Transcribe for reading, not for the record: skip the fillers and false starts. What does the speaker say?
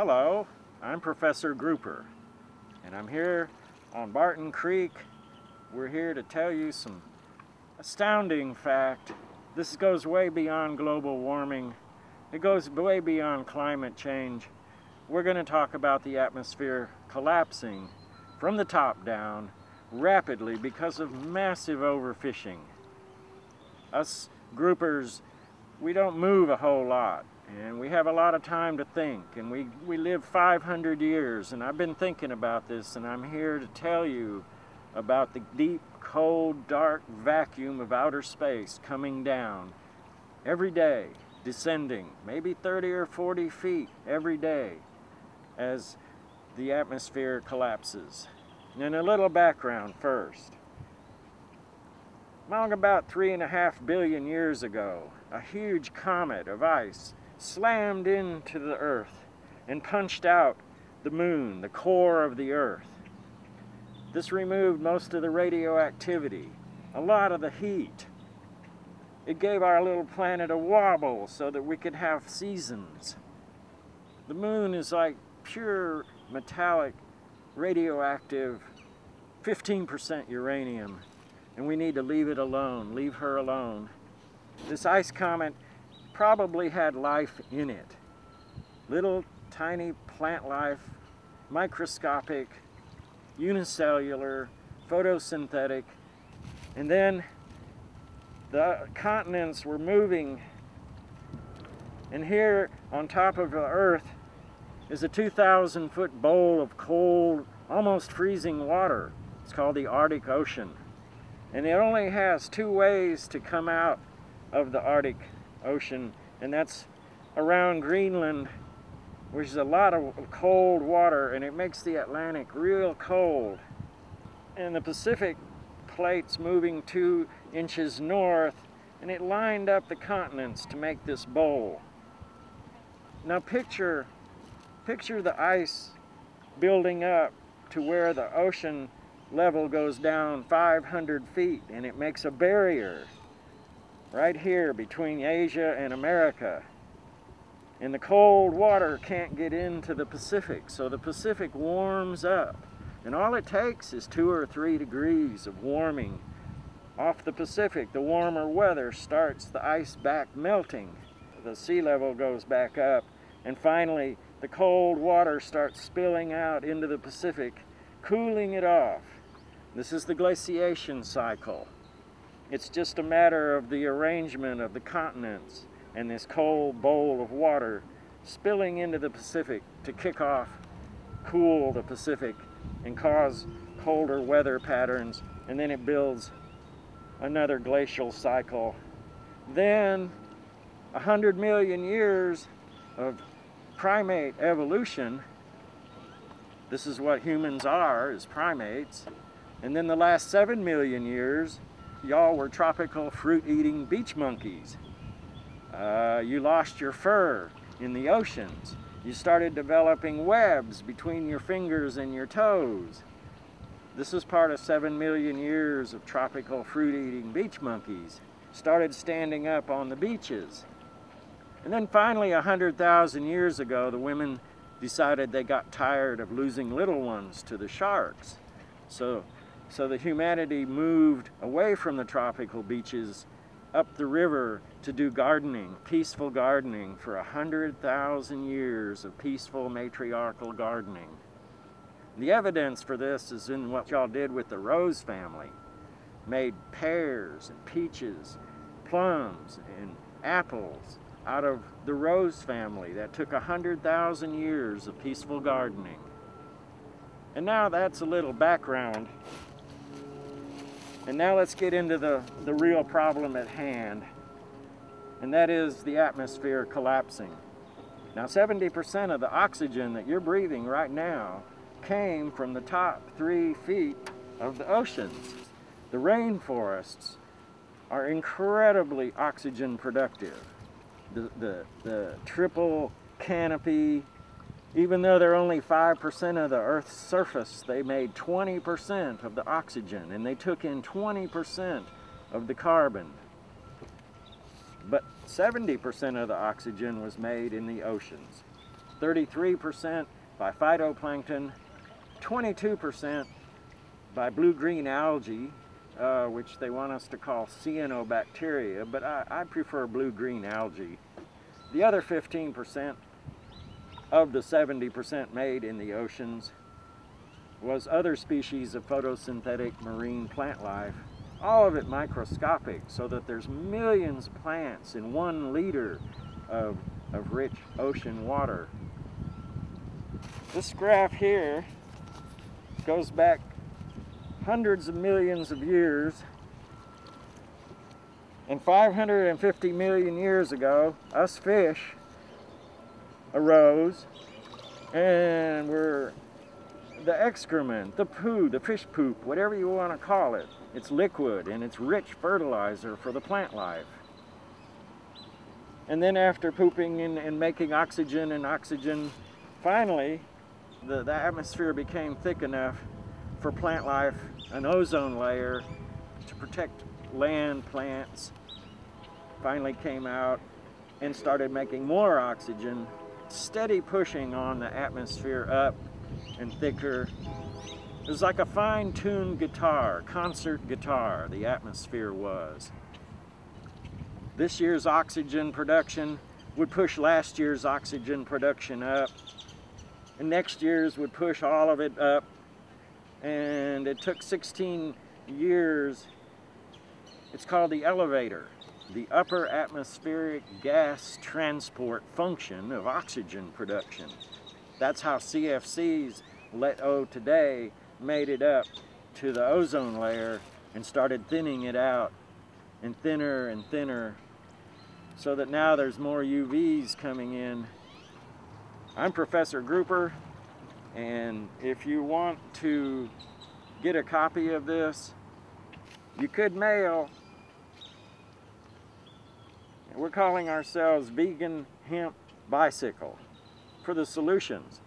Hello, I'm Professor Grouper, and I'm here on Barton Creek. We're here to tell you some astounding fact. This goes way beyond global warming. It goes way beyond climate change. We're going to talk about the atmosphere collapsing from the top down rapidly because of massive overfishing. Us groupers, we don't move a whole lot, and we have a lot of time to think, and we live 500 years, and I've been thinking about this, and I'm here to tell you about the deep, cold, dark vacuum of outer space coming down every day, descending maybe 30 or 40 feet every day as the atmosphere collapses. And a little background first. Long about 3.5 billion years ago, a huge comet of ice slammed into the Earth and punched out the moon, the core of the Earth. This removed most of the radioactivity, a lot of the heat. It gave our little planet a wobble so that we could have seasons. The moon is like pure metallic, radioactive, 15% uranium, and we need to leave it alone, leave her alone. This ice comet probably had life in it. Little tiny plant life, microscopic, unicellular, photosynthetic, and then the continents were moving, and here on top of the Earth is a 2,000-foot bowl of cold, almost freezing water. It's called the Arctic Ocean, and it only has two ways to come out of the Arctic Ocean, and that's around Greenland, which is a lot of cold water, and it makes the Atlantic real cold. And the Pacific plate's moving 2 inches north, and it lined up the continents to make this bowl. Now picture the ice building up to where the ocean level goes down 500 feet, and it makes a barrier right here between Asia and America. And the cold water can't get into the Pacific, so the Pacific warms up. And all it takes is 2 or 3 degrees of warming off the Pacific. The warmer weather starts the ice back melting. The sea level goes back up, and finally the cold water starts spilling out into the Pacific, cooling it off. This is the glaciation cycle. It's just a matter of the arrangement of the continents and this cold bowl of water spilling into the Pacific to kick off, cool the Pacific, and cause colder weather patterns, and then it builds another glacial cycle. Then 100 million years of primate evolution. This is what humans are, is primates. And then the last 7 million years, y'all were tropical fruit-eating beach monkeys. You lost your fur in the oceans. You started developing webs between your fingers and your toes. This is part of 7 million years of tropical fruit-eating beach monkeys. Started standing up on the beaches. And then finally, 100,000 years ago, the women decided they got tired of losing little ones to the sharks. So the humanity moved away from the tropical beaches up the river to do gardening, peaceful gardening, for 100,000 years of peaceful matriarchal gardening. The evidence for this is in what y'all did with the rose family. Made pears and peaches, plums and apples out of the rose family. That took 100,000 years of peaceful gardening. And now that's a little background. And now let's get into the real problem at hand, and that is the atmosphere collapsing. Now 70% of the oxygen that you're breathing right now came from the top 3 feet of the oceans. The rainforests are incredibly oxygen productive. The triple canopy, even though they're only 5% of the Earth's surface, they made 20% of the oxygen, and they took in 20% of the carbon. But 70% of the oxygen was made in the oceans. 33% by phytoplankton, 22% by blue-green algae, which they want us to call cyanobacteria, but I prefer blue-green algae. The other 15% of the 70% made in the oceans was other species of photosynthetic marine plant life, all of it microscopic, so that there's millions of plants in 1 liter of rich ocean water. This graph here goes back hundreds of millions of years, and 550 million years ago, us fish arose, and we're the excrement, the poo, the fish poop, whatever you want to call it. It's liquid and it's rich fertilizer for the plant life. And then after pooping and making oxygen and oxygen, finally the atmosphere became thick enough for plant life, an ozone layer to protect land plants finally came out and started making more oxygen, steady pushing on the atmosphere up and thicker. It was like a fine-tuned guitar, concert guitar, the atmosphere was. This year's oxygen production would push last year's oxygen production up, and next year's would push all of it up, and it took 16 years. It's called the elevator, the upper atmospheric gas transport function of oxygen production. That's how CFCs, today, made it up to the ozone layer and started thinning it out, and thinner, so that now there's more UVs coming in. I'm Professor Grouper, and if you want to get a copy of this, you could mail. We're calling ourselves Vegan Hemp Bicycle for the solutions.